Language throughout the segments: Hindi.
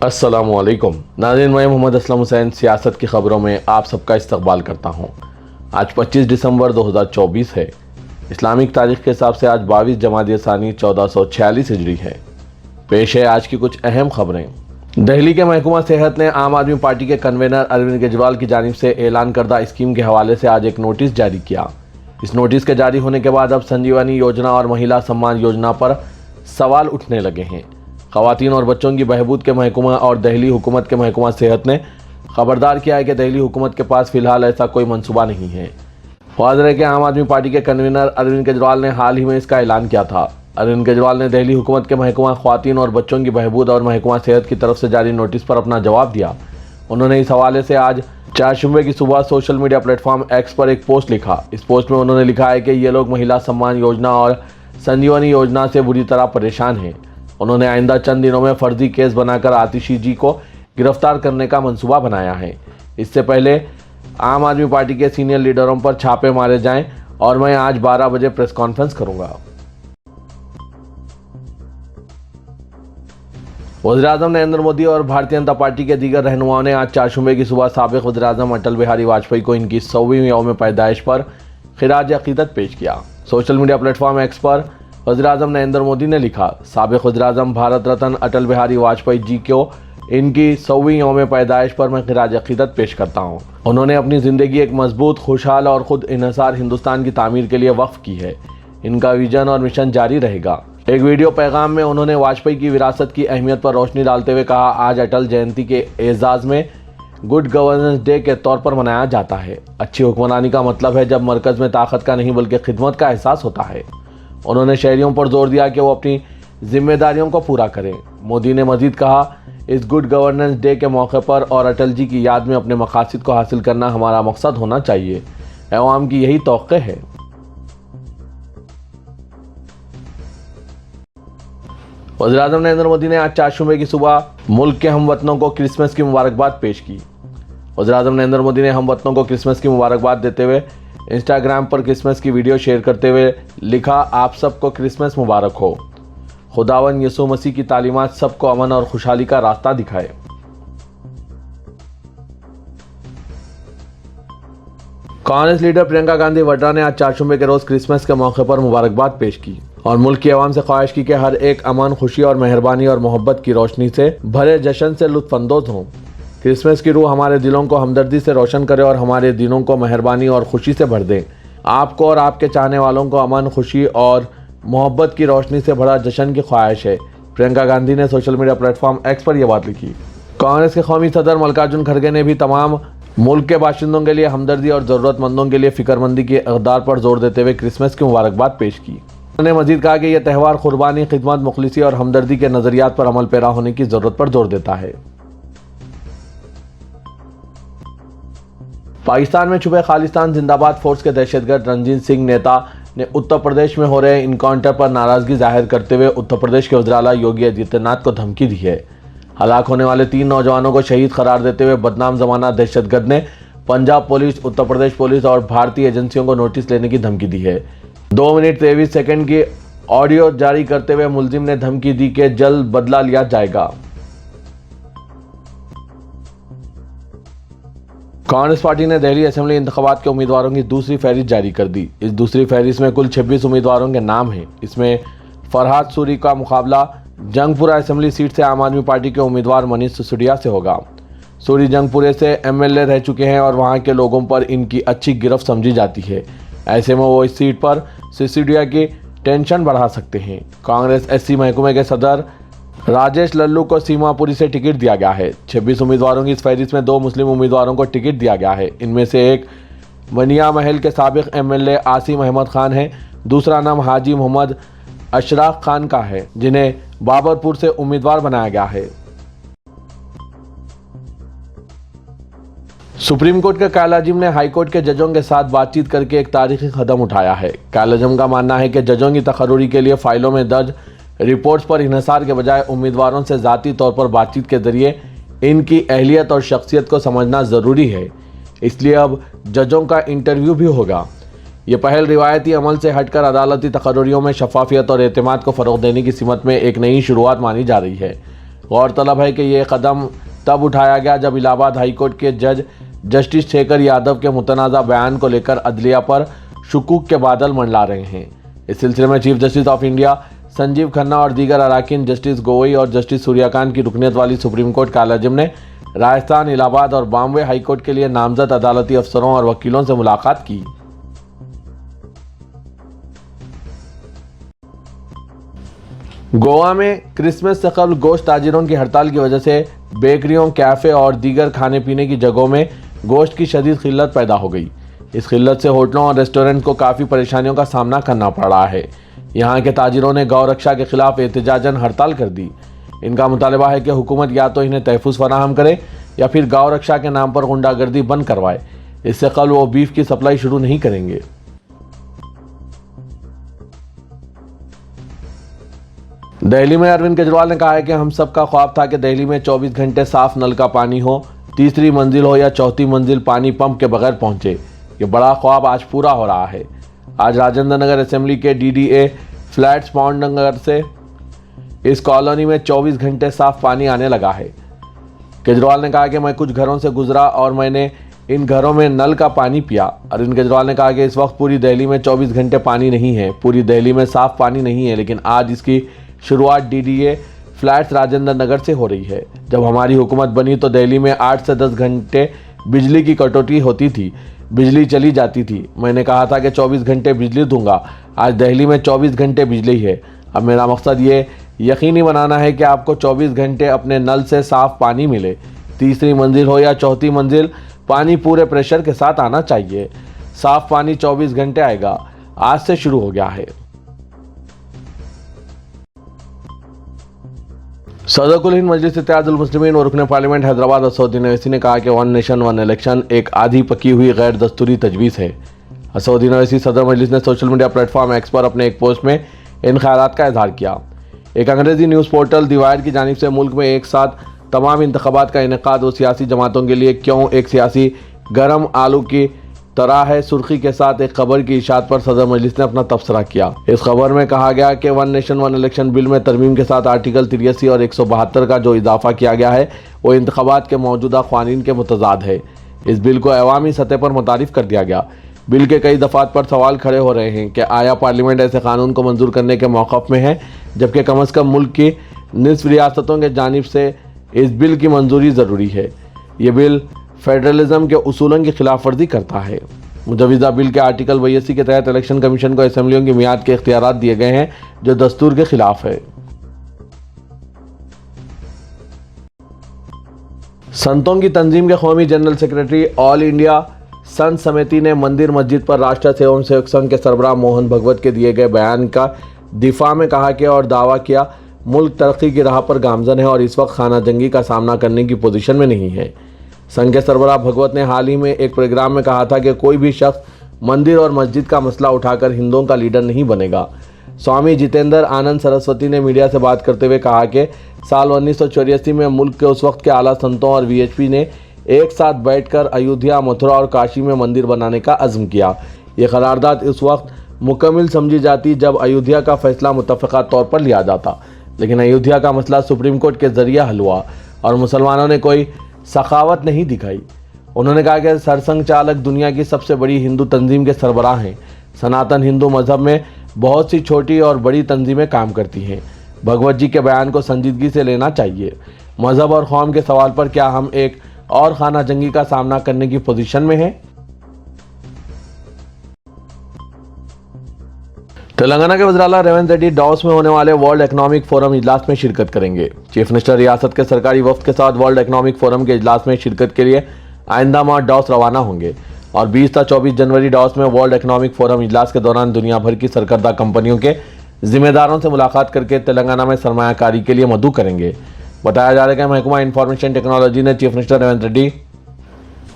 अस्सलामुअलैकुम नाज़रीन, मैं मोहम्मद असलम हुसैन सियासत की खबरों में आप सबका इस्तकबाल करता हूँ। आज 25 दिसंबर 2024 है। इस्लामिक तारीख के हिसाब से आज 22 जमादी सानी 1446 हिजरी है। पेश है आज की कुछ अहम खबरें। दिल्ली के महकमा सेहत ने आम आदमी पार्टी के कन्वेनर अरविंद केजरीवाल की जानिब से ऐलान करदा स्कीम के हवाले से आज एक नोटिस जारी किया। इस नोटिस के जारी होने के बाद अब संजीवनी योजना और महिला सम्मान योजना पर सवाल उठने लगे हैं। ख़वातीन और बच्चों की बहबूद के महकमा और दिल्ली हुकूमत के महकमा सेहत ने खबरदार किया है कि दिल्ली हुकूमत के पास फ़िलहाल ऐसा कोई मंसूबा नहीं है। वाज़ेह है कि आम आदमी पार्टी के कन्वीनर अरविंद केजरीवाल ने हाल ही में इसका ऐलान किया था। अरविंद केजरीवाल ने दिल्ली हुकूमत के महकमा ख़वातीन और बच्चों की बहबूद और महकमा सेहत की तरफ से जारी नोटिस पर अपना जवाब दिया। उन्होंने इस हवाले से आज 4 जुम्मे की सुबह सोशल मीडिया प्लेटफॉर्म एक्स पर एक पोस्ट लिखा। इस पोस्ट में उन्होंने लिखा है कि ये लोग महिला सम्मान योजना और संजीवनी योजना से बुरी तरह परेशान हैं। उन्होंने आइंदा चंद दिनों में फर्जी केस बनाकर आतिशी जी को गिरफ्तार करने का मंसूबा बनाया है। इससे पहले आम आदमी पार्टी के सीनियर लीडरों पर छापे मारे जाएं और मैं आज 12 बजे प्रेस कॉन्फ्रेंस करूंगा। वज़ीर-ए-आज़म नरेंद्र मोदी और भारतीय जनता पार्टी के दीगर रहनुमाओं ने आज 4 जुम्मे की सुबह साबिक़ वज़ीर-ए-आज़म अटल बिहारी वाजपेयी को इनकी 100वीं यौम पैदाइश पर खिराज अक़ीदत पेश किया। सोशल मीडिया प्लेटफॉर्म एक्स पर वज़ीर-ए-आज़म नरेंद्र मोदी ने लिखा, साबिक़ वज़ीर-ए-आज़म भारत रत्न अटल बिहारी वाजपेयी जी को इनकी 100वीं यौम पैदाइश पर मैं खिराज अक़ीदत पेश करता हूँ। उन्होंने अपनी ज़िंदगी एक मजबूत, खुशहाल और ख़ुद इन्हिसार हिंदुस्तान की तामीर के लिए वक्फ़ की है। इनका विजन और मिशन जारी रहेगा। एक वीडियो पैगाम में उन्होंने वाजपेयी की विरासत की अहमियत पर रोशनी डालते हुए कहा, आज अटल जयंती के एजाज़ में गुड गवर्नेंस डे के तौर पर मनाया जाता है। अच्छी हुक्मरानी का मतलब है जब मरकज़ में ताकत का नहीं बल्कि खिदमत का एहसास होता है। उन्होंने शहरियों पर जोर दिया कि वो अपनी जिम्मेदारियों को पूरा करें। मोदी ने मजीद कहा, इस गुड गवर्नेंस डे के मौके पर और अटल जी की याद में अपने मकासद को हासिल करना हमारा मकसद होना चाहिए। अवाम की यही तौक़े है। वज़ीर-ए-आज़म नरेंद्र मोदी ने आज 4 जुम्मे की सुबह मुल्क के हमवतनों को क्रिसमस की मुबारकबाद पेश की। वज़ीर-ए-आज़म नरेंद्र मोदी ने हमवतनों को क्रिसमस की मुबारकबाद देते हुए इंस्टाग्राम पर क्रिसमस की वीडियो शेयर करते हुए लिखा, आप सबको क्रिसमस मुबारक हो। खुदावन यसु मसीह की तालीमात सबको अमन और खुशहाली का रास्ता दिखाए। कांग्रेस लीडर प्रियंका गांधी वड्रा ने आज 4 जुम्मे के रोज क्रिसमस के मौके पर मुबारकबाद पेश की और मुल्क की आवाम से ख्वाहिश की कि हर एक अमन, खुशी और मेहरबानी और मोहब्बत की रोशनी से भरे जश्न से लुत्फानंदोज हों। क्रिसमस की रूह हमारे दिलों को हमदर्दी से रोशन करे और हमारे दिनों को मेहरबानी और खुशी से भर दे। आपको और आपके चाहने वालों को अमन, खुशी और मोहब्बत की रोशनी से भरा जश्न की ख्वाहिश है। प्रियंका गांधी ने सोशल मीडिया प्लेटफॉर्म एक्स पर यह बात लिखी। कांग्रेस के कौमी सदर मल्लिकार्जुन खड़गे ने भी तमाम मुल्क के बाशिंदों के लिए हमदर्दी और ज़रूरतमंदों के लिए फ़िक्रमंदी के इक़दार पर जोर देते हुए क्रिसमस की मुबारकबाद पेश की। उन्होंने मजीद कहा कि यह त्यौहार कुर्बानी, खिदमत, मुखलिसी और हमदर्दी के नज़रियात पर अमल पैरा होने की ज़रूरत पर जोर देता है। पाकिस्तान में छुपे खालिस्तान जिंदाबाद फोर्स के दहशतगर्द रणजीत सिंह नेता ने उत्तर प्रदेश में हो रहे इनकाउंटर पर नाराजगी जाहिर करते हुए उत्तर प्रदेश के वज़ीर आला योगी आदित्यनाथ को धमकी दी है। हलाक होने वाले 3 नौजवानों को शहीद करार देते हुए बदनाम जमाना दहशतगर्द ने पंजाब पुलिस, उत्तर प्रदेश पुलिस और भारतीय एजेंसियों को नोटिस लेने की धमकी दी है। 2 मिनट 23 सेकंड की ऑडियो जारी करते हुए मुलजिम ने धमकी दी कि जल्द बदला लिया जाएगा। कांग्रेस पार्टी ने दिल्ली असेंबली इंतखाबात के उम्मीदवारों की दूसरी फहरिस्त जारी कर दी। इस दूसरी फहरिस्त में कुल 26 उम्मीदवारों के नाम हैं। इसमें फरहाद सूरी का मुकाबला जंगपुरा असेंबली सीट से आम आदमी पार्टी के उम्मीदवार मनीष सिसोदिया से होगा। सूरी जंगपुरे से एमएलए रह चुके हैं और वहां के लोगों पर इनकी अच्छी गिरफ्त समझी जाती है। ऐसे में वो इस सीट पर सिसोदिया की टेंशन बढ़ा सकते हैं। कांग्रेस एससी महकमे के सदर राजेश लल्लू को सीमापुरी से टिकट दिया गया है। 26 उम्मीदवारों की इस फहरिस्त में 2 मुस्लिम उम्मीदवारों को टिकट दिया गया है। इनमें से एक बनिया महल के साबिक एमएलए आसिम अहमद खान है। दूसरा नाम हाजी मोहम्मद अशराफ खान का है, जिन्हें बाबरपुर से उम्मीदवार बनाया गया है। सुप्रीम कोर्ट के कायलाजिम ने हाई कोर्ट के जजों के साथ बातचीत करके एक तारीखी कदम उठाया है। कायलाजिम का मानना है कि जजों की तकर्रुरी के लिए फाइलों में दर्ज रिपोर्ट्स पर इन्हिसार के बजाय उम्मीदवारों से ज़ाती तौर पर बातचीत के जरिए इनकी अहलियत और शख्सियत को समझना ज़रूरी है। इसलिए अब जजों का इंटरव्यू भी होगा। ये पहल रिवायती अमल से हटकर अदालती तकर्रुरियों में शफाफियत और एतमाद को फ़रोग़ देने की सिमत में एक नई शुरुआत मानी जा रही है। गौरतलब है कि ये कदम तब उठाया गया जब इलाहाबाद हाईकोर्ट के जज जस्टिस शेखर यादव के मुतनाज़ा बयान को लेकर अदलिया पर शुकूक के बादल मंडला रहे हैं। इस सिलसिले में chief justice of India Sanjeev Khanna और दीगर अराकीन जस्टिस गोगोई और जस्टिस सूर्यकांत की रुकनीत वाली सुप्रीम कोर्ट कॉलेजियम ने राजस्थान, इलाहाबाद और बॉम्बे हाईकोर्ट के लिए नामजद अदालती अफसरों और वकीलों से मुलाकात की। गोवा में क्रिसमस से कबल गोश्त ताजिरों की हड़ताल की वजह से बेकरियों, कैफे और दीगर खाने पीने की जगहों में गोश्त की शदीद किल्लत पैदा हो गई। इस किल्लत से होटलों और रेस्टोरेंट को काफ़ी परेशानियों का सामना करना पड़ रहा है। यहाँ के ताजिरों ने गौ रक्षा के खिलाफ एहतजाजन हड़ताल कर दी। इनका मुतालबा है कि हुकूमत या तो इन्हें तहफ़्फ़ुज़ फराहम करे या फिर गौ रक्षा के नाम पर गुंडागर्दी बंद करवाए। इससे कल वो बीफ की सप्लाई शुरू नहीं करेंगे। दिल्ली में अरविंद केजरीवाल ने कहा है कि हम सबका ख्वाब था कि दिल्ली में 24 घंटे साफ नल का पानी हो, तीसरी मंजिल हो या चौथी मंजिल पानी पंप के बगैर पहुंचे। ये बड़ा ख्वाब आज पूरा हो रहा है। आज राजेंद्र नगर असेंबली के DDA फ्लैट्स पाउंड नगर से इस कॉलोनी में 24 घंटे साफ पानी आने लगा है। केजरीवाल ने कहा कि मैं कुछ घरों से गुजरा और मैंने इन घरों में नल का पानी पिया। अरविंद केजरीवाल ने कहा कि इस वक्त पूरी दिल्ली में 24 घंटे पानी नहीं है, पूरी दिल्ली में साफ पानी नहीं है, लेकिन आज इसकी शुरुआत DDA फ्लैट्स राजेंद्र नगर से हो रही है। जब हमारी हुकूमत बनी तो दिल्ली में 8 से 10 घंटे बिजली की कटौती होती थी, बिजली चली जाती थी। मैंने कहा था कि 24 घंटे बिजली दूंगा। आज दिल्ली में 24 घंटे बिजली है। अब मेरा मकसद ये यकीनी बनाना है कि आपको 24 घंटे अपने नल से साफ पानी मिले। तीसरी मंजिल हो या चौथी मंजिल, पानी पूरे प्रेशर के साथ आना चाहिए। साफ पानी 24 घंटे आएगा। आज से शुरू हो गया है। सदर कुल हिंद मजलिस इत्तेहादुल मुस्लिमीन और रुकने पार्लियामेंट हैदराबाद असदुद्दीन ओवैसी ने कहा कि वन नेशन वन इलेक्शन एक आधी पकी हुई गैर दस्तूरी तजवीज़ है। असदुद्दीन ओवैसी सदर मजलिस ने सोशल मीडिया प्लेटफॉर्म एक्स पर अपने एक पोस्ट में इन ख्यालात का इजहार किया। एक अंग्रेजी न्यूज़ पोर्टल दी वायर की जानिब से मुल्क में एक साथ तमाम इंतखाबात का इनेकाद वो सियासी जमातों के लिए क्यों एक सियासी गर्म आलू की तरह है, सुर्खी के साथ एक खबर की इशाअत पर सदर मजलिस ने अपना तबसरा किया। इस खबर में कहा गया कि one nation one election bill में तरमीम के साथ आर्टिकल 83 और 172 का जो इजाफा किया गया है वो इंतखाबात के मौजूदा क़वानीन के मुतज़ाद है। इस बिल को अवामी सतह पर मुतारिफ कर दिया गया। बिल के कई दफ़ात पर सवाल खड़े हो रहे हैं कि आया पार्लियामेंट ऐसे कानून को मंजूर करने के मौक़िफ़ में है, जबकि कम अज़ कम मुल्क की निसफ रियासतों के जानिब से इस बिल की मंजूरी ज़रूरी है। ये बिल फेडरलिज्म के उसूलों की खिलाफ वर्जी करता है। मुजवज़ा बिल के आर्टिकल 82 के तहत इलेक्शन कमीशन को असेंबलियों की मियाद के इख्तियारात दिए गए हैं, जो दस्तूर के खिलाफ है। संतों की तंजीम के कौमी जनरल सेक्रेटरी ऑल इंडिया संत समिति ने मंदिर मस्जिद पर राष्ट्रीय एवं सेवक संघ के सरबराह मोहन भगवत के दिए गए बयान का दिफा में कहा कि और दावा किया मुल्क तरक्की की राह पर गामजन है और इस वक्त खाना जंगी का सामना करने की पोजीशन में नहीं है। संघ के सरबराह भगवत ने हाल ही में एक प्रोग्राम में कहा था कि कोई भी शख्स मंदिर और मस्जिद का मसला उठाकर हिंदुओं का लीडर नहीं बनेगा। स्वामी जितेंद्र आनंद सरस्वती ने मीडिया से बात करते हुए कहा कि साल 1984 में मुल्क के उस वक्त के आला संतों और VHP ने एक साथ बैठकर अयोध्या, मथुरा और काशी में मंदिर बनाने का अज़्म किया। ये करारदाद उस वक्त मुकम्मल समझी जाती जब अयोध्या का फैसला मुतफ़क़ा तौर पर लिया जाता, लेकिन अयोध्या का मसला सुप्रीम कोर्ट के ज़रिए हल हुआ और मुसलमानों ने कोई सखावत नहीं दिखाई। उन्होंने कहा कि सरसंघ चालक दुनिया की सबसे बड़ी हिंदू तंजीम के सरबराह हैं। सनातन हिंदू मजहब में बहुत सी छोटी और बड़ी तंजीमें काम करती हैं। भगवत जी के बयान को संजीदगी से लेना चाहिए। मजहब और कौम के सवाल पर क्या हम एक और खाना जंगी का सामना करने की पोजीशन में हैं? तेलंगाना के वज़ीर-ए-आला रेवंत रेड्डी डावोस में होने वाले वर्ल्ड इकोनॉमिक फोरम इजलास में शिरकत करेंगे। चीफ मिनिस्टर रियासत के सरकारी वफ्द के साथ वर्ल्ड इकोनॉमिक फोरम के इजलास में शिरकत के लिए आइंदा माह डावोस रवाना होंगे और 20 से 24 जनवरी डावोस में वर्ल्ड इकोनॉमिक फोरम इजलास के दौरान दुनिया भर की सरकर्दा कंपनियों के जिम्मेदारों से मुलाकात करके तेलंगाना में सरमायाकारी के लिए मदऊ करेंगे। बताया जा रहा है कि महकमा इंफॉर्मेशन टेक्नोलॉजी ने चीफ मिनिस्टर रेवंत रेड्डी,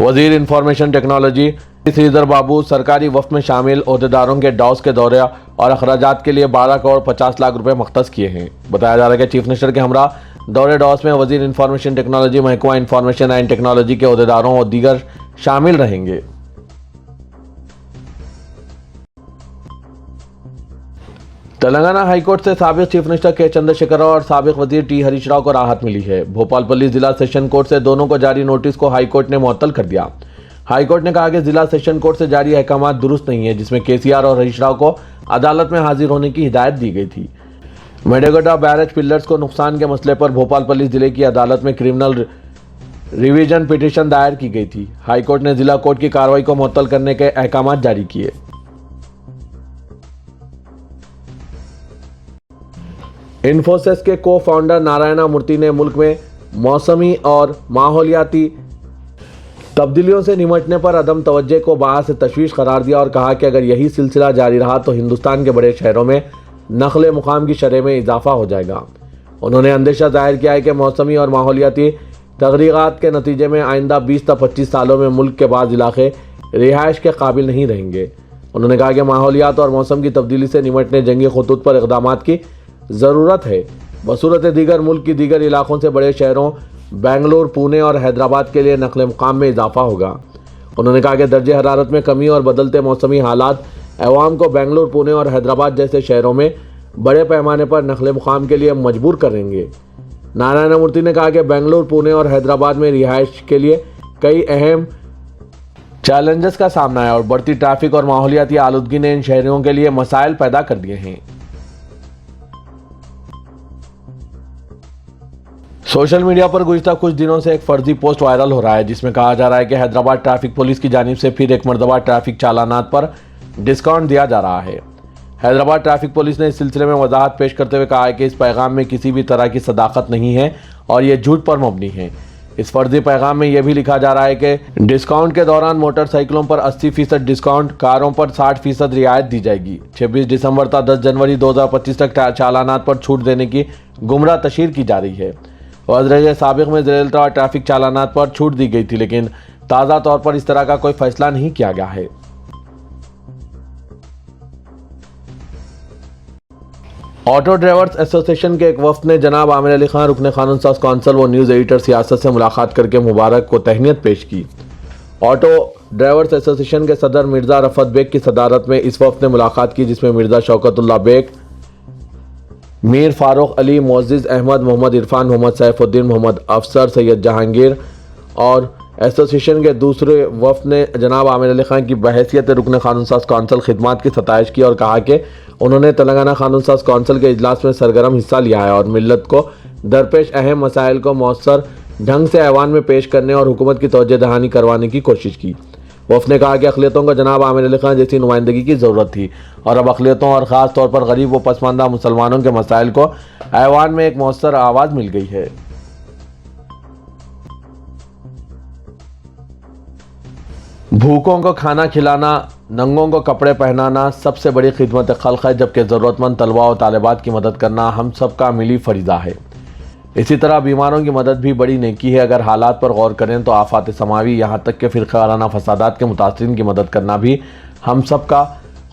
वजीर इंफॉर्मेशन टेक्नोलॉजी श्रीधर बाबू, सरकारी वफ्द में शामिल ओहदेदारों के डावोस के दौरे और अखराजात के लिए 12 करोड़ 50 लाख रुपए मख्तस किए हैं। बताया जा रहा है कि चीफ मिनिस्टर के हमरा दौरे डावोस में वजीर इंफॉर्मेशन टेक्नोलॉजी, महकमा इंफॉर्मेशन एंड टेक्नोलॉजी के ओहदेदारों और दीगर शामिल रहेंगे। तेलंगाना हाईकोर्ट से साबिक चीफ मिनिस्टर के चंद्रशेखर राव और साबिक वजीर टी हरीश राव को राहत मिली है। भोपाल पुलिस जिला सेशन कोर्ट से दोनों को जारी नोटिस को हाईकोर्ट ने मुअत्तल कर दिया। हाईकोर्ट ने कहा कि जिला सेशन कोर्ट से जारी अहकाम दुरुस्त नहीं है, जिसमें केसीआर और हरीश राव को अदालत में हाजिर होने की हिदायत दी गई थी। मेडेगोडा बैरेज पिलर्स को नुकसान के मसले पर भोपाल पुलिस जिले की अदालत में क्रिमिनल रिवीजन पिटीशन दायर की गई थी। हाईकोर्ट ने जिला कोर्ट की कार्रवाई को मुअत्तल करने के अहकाम जारी किए। इन्फोसिस के को फाउंडर नारायण मूर्ति ने मुल्क में मौसमी और माहौलियाती तब्दीलियों से निपटने पर अदम तवज्जो को बाहर से तशवीश करार दिया और कहा कि अगर यही सिलसिला जारी रहा तो हिंदुस्तान के बड़े शहरों में नकल मुकाम की शरह में इजाफा हो जाएगा। उन्होंने अंदेशा जाहिर किया है कि मौसमी और माहौलियाती तगरीरात के नतीजे में आइंदा 20 से 25 सालों में मुल्क के बाद इलाके रिहाइश के काबिल नहीं रहेंगे। उन्होंने कहा कि माहौलियात और मौसम की तब्दीली से निपटने जंगी खतूत पर इक़दाम की ज़रूरत है। बसूरत दीगर मुल्क की दीगर इलाकों से बड़े शहरों बेंगलुरु, पुणे और हैदराबाद के लिए नकल मुकाम में इजाफा होगा। उन्होंने कहा कि दर्जे हरारत में कमी और बदलते मौसमी हालात अवाम को बेंगलुरु, पुणे और हैदराबाद जैसे शहरों में बड़े पैमाने पर नकल मुकाम के लिए मजबूर करेंगे। नारायण मूर्ति ने कहा कि बेंगलुरु, पुणे और हैदराबाद में रिहाइश के लिए कई अहम चैलेंजेस का सामना है और बढ़ती ट्रैफिक और माहौलियाती आलूदगी ने इन शहरों के लिए मसाइल पैदा कर दिए हैं। सोशल मीडिया पर गुज़िश्ता कुछ दिनों से एक फर्जी पोस्ट वायरल हो रहा है, जिसमें कहा जा रहा है कि हैदराबाद ट्रैफिक पुलिस की जानिब से फिर एक मरतबा ट्रैफिक चालानात पर डिस्काउंट दिया जा रहा है। हैदराबाद ट्रैफिक पुलिस ने इस सिलसिले में वजाहत पेश करते हुए कहा है कि इस पैगाम में किसी भी तरह की सदाकत नहीं है और ये झूठ पर मबनी है। इस फर्जी पैगाम में यह भी लिखा जा रहा है कि डिस्काउंट के दौरान मोटरसाइकिलों पर 80% डिस्काउंट, कारों पर 60% रियायत दी जाएगी। 26 दिसंबर तक 10 जनवरी 2025 तक चालानात पर छूट देने की गुमराह तशहीर की जा रही है। वज़ीर साबिक़ में ज़िला ट्रैफिक चालानात पर छूट दी गई थी, लेकिन ताज़ा तौर पर इस तरह का कोई फैसला नहीं किया गया है। ऑटो ड्राइवर्स एसोसिएशन के एक वफ्द ने जनाब आमिर अली खान, रुकन कानून साज कौंसिल व न्यूज़ एडिटर सियासत से मुलाकात करके मुबारक को तहनीत पेश की। ऑटो ड्राइवर्स एसोसिएशन के सदर मिर्ज़ा रफ़त बेग की सदारत में इस वफ्द ने मुलाकात की, जिसमें मिर्ज़ा शौकतुल्लाह बेग, मीर फारूक अली, मोअज़्ज़िज़ अहमद, मोहम्मद इरफान, मोहम्मद सैफुद्दीन, मोहम्मद अफसर, सैयद जहांगीर और एसोसिएशन के दूसरे वफ्द ने जनाब आमिर अली खान की बहैसियत रुकन कानून साज कौंसिल खिदमात की सताइश की और कहा कि उन्होंने तेलंगाना कानून साज कौंसिल के इजलास में सरगर्म हिस्सा लिया है और मिल्लत को दरपेश अहम मसाइल को मौसर ढंग से ऐवान में पेश करने और हुकूमत की तवज्जो दहानी करवाने की कोशिश की। वफ़द ने कहा कि अक़लियतों को जनाब आमिर अली खान जैसी नुमाइंदगी की ज़रूरत थी और अब अक़लियतों और ख़ास तौर पर गरीब व पसमानदा मुसलमानों के मसाइल को ऐवान में एक मौसर आवाज़ मिल गई है। भूखों को खाना खिलाना, नंगों को कपड़े पहनाना सबसे बड़ी खिदमत खल्क़ है, जबकि ज़रूरतमंद तलबा और तालिबात की मदद करना हम सब का मिली फरीज़ा है। इसी तरह बीमारों की मदद भी बड़ी नेकी है। अगर हालात पर गौर करें तो आफात समावी यहाँ तक कि फ़िरक़ाराना फसादात के मुतासिरीन की मदद करना भी हम सब का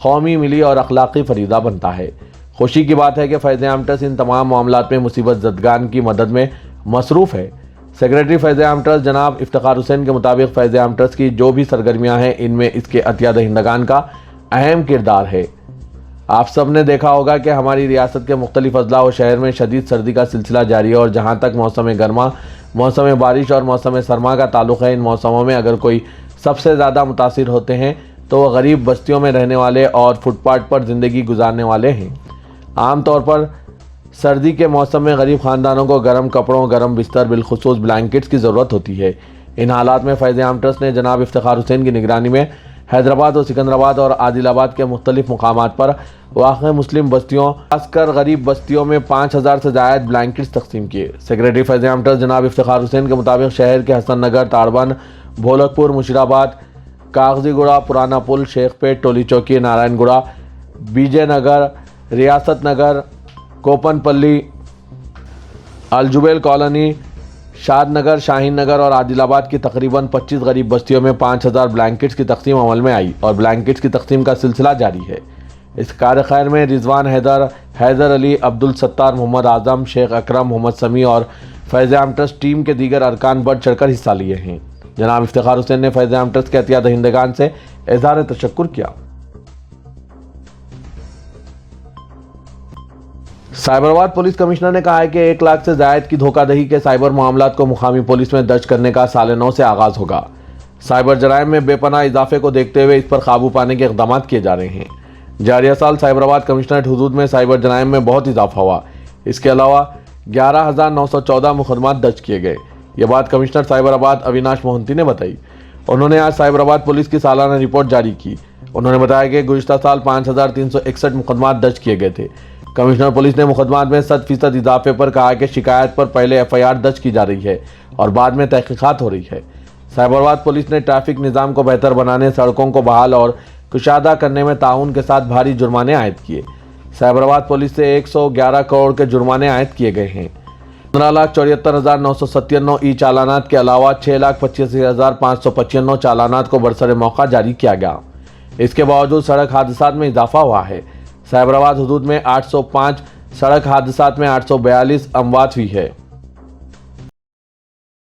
कौमी, मिली और अखलाक़ी फरीज़ा बनता है। खुशी की बात है कि फ़ैज़ आम ट्रस्ट इन तमाम मामलात में मुसीबत ज़दगान की मदद में मसरूफ़ है। सेक्रेटरी फ़ैज़ आम ट्रस्ट जनाब इफ्तिखार हुसैन के मुताबिक फ़ैज़ आम ट्रस्ट की जो भी सरगर्मियाँ हैं, इनमें इसके अतिया दहिंदगान का अहम किरदार है। आप सब ने देखा होगा कि हमारी रियासत के मुख्तलिफ अजला व शहर में शदीद सर्दी का सिलसिला जारी है और जहाँ तक मौसम गर्मा, मौसम बारिश और मौसम सरमा का ताल्लुक़ है, इन मौसमों में अगर कोई सबसे ज़्यादा मुतासिर होते हैं तो वह गरीब बस्तियों में रहने वाले और फुटपाथ पर ज़िंदगी गुजारने वाले हैं। आम तौर पर सर्दी के मौसम में गरीब ख़ानदानों को गर्म कपड़ों, गर्म बिस्तर, बिलखुसूस ब्लैंकेट्स की ज़रूरत होती है। इन हालात में फ़ैज़ आम ट्रस्ट ने जनाब इफ्तिखार हुसैन की निगरानी में हैदराबाद और सिकंदराबाद और आदिलाबाद के मुख्तलिफ मुकामात पर वाक़ई मुस्लिम बस्तियों, खासकर गरीब बस्तियों में 5000 से ज़ायद ब्लैंकेट्स तकसीम किए। सेक्रेटरी फ़ैज़ आम ट्रस्ट जनाब इफ्तिखार हुसैन के मुताबिक शहर के हसन नगर, ताड़बन, भोलकपुर, मुशीराबाद, कागजीगुड़ा, पुराना पुल, शेखपेट, टोली चौकी, नारायणगुड़ा, बीजे नगर, रियासत नगर, कोपनपल्ली, अलजुबेल कॉलोनी, शादनगर, शाहीन नगर और आदिलाबाद की तकरीबन 25 गरीब बस्तियों में 5000 ब्लैंकेट्स की तकसीम अमल में आई और ब्लैंकेट्स की तकसीम का सिलसिला जारी है। इस कार्य खैर में रिजवान हैदर, हैदर अली, अब्दुल सत्तार, मोहम्मद आज़म, शेख अकरम, मोहम्मद समी और फ़ैज़ आम ट्रस्ट टीम के दीगर अरकान बढ़ चढ़कर हिस्सा लिए हैं। जनाब इफ्तिखार हुसैन ने फ़ैज़ आम ट्रस्ट के अतिया दहिंदगान से इज़हार तशक्कुर किया। साइबराबाद पुलिस कमिश्नर ने कहा है कि 1 लाख से जायद की धोखाधड़ी के साइबर मामलात को मुकामी पुलिस में दर्ज करने का साल 9 से आगाज होगा। साइबर जराइम में बेपनाह इजाफे को देखते हुए इस पर काबू पाने के इक़दाम किए जा रहे हैं। जारिया साल साइबराबाद कमिश्नरेट हुदूद में साइबर जराइम में बहुत इजाफा हुआ। इसके अलावा 11,914 मुकदमात दर्ज किए गए। ये बात कमिश्नर साइबराबाद अविनाश मोहंती ने बताई। उन्होंने आज साइबराबाद पुलिस की सालाना रिपोर्ट जारी की। उन्होंने बताया कि गुज़िश्ता साल 5,361 मुकदमात दर्ज किए गए थे। कमिश्नर पुलिस ने मुकदमात में 100% इजाफे पर कहा कि शिकायत पर पहले FIR दर्ज की जा रही है और बाद में तहकीकात हो रही है। साइबराबाद पुलिस ने ट्रैफिक निज़ाम को बेहतर बनाने, सड़कों को बहाल और कुशादा करने में ताउन के साथ भारी जुर्माने आयद किए। साइबराबाद पुलिस से 111 करोड़ के जुर्माने आयद किए गए हैं। 15,74,997 ई चालानात के अलावा 6,85,595 चालानात को बरसरे मौका जारी किया गया। इसके बावजूद सड़क हादसात में इजाफा हुआ है। साइबराबाद हुदूद में 805, सड़क हादसात में 842 अमवात हुई है।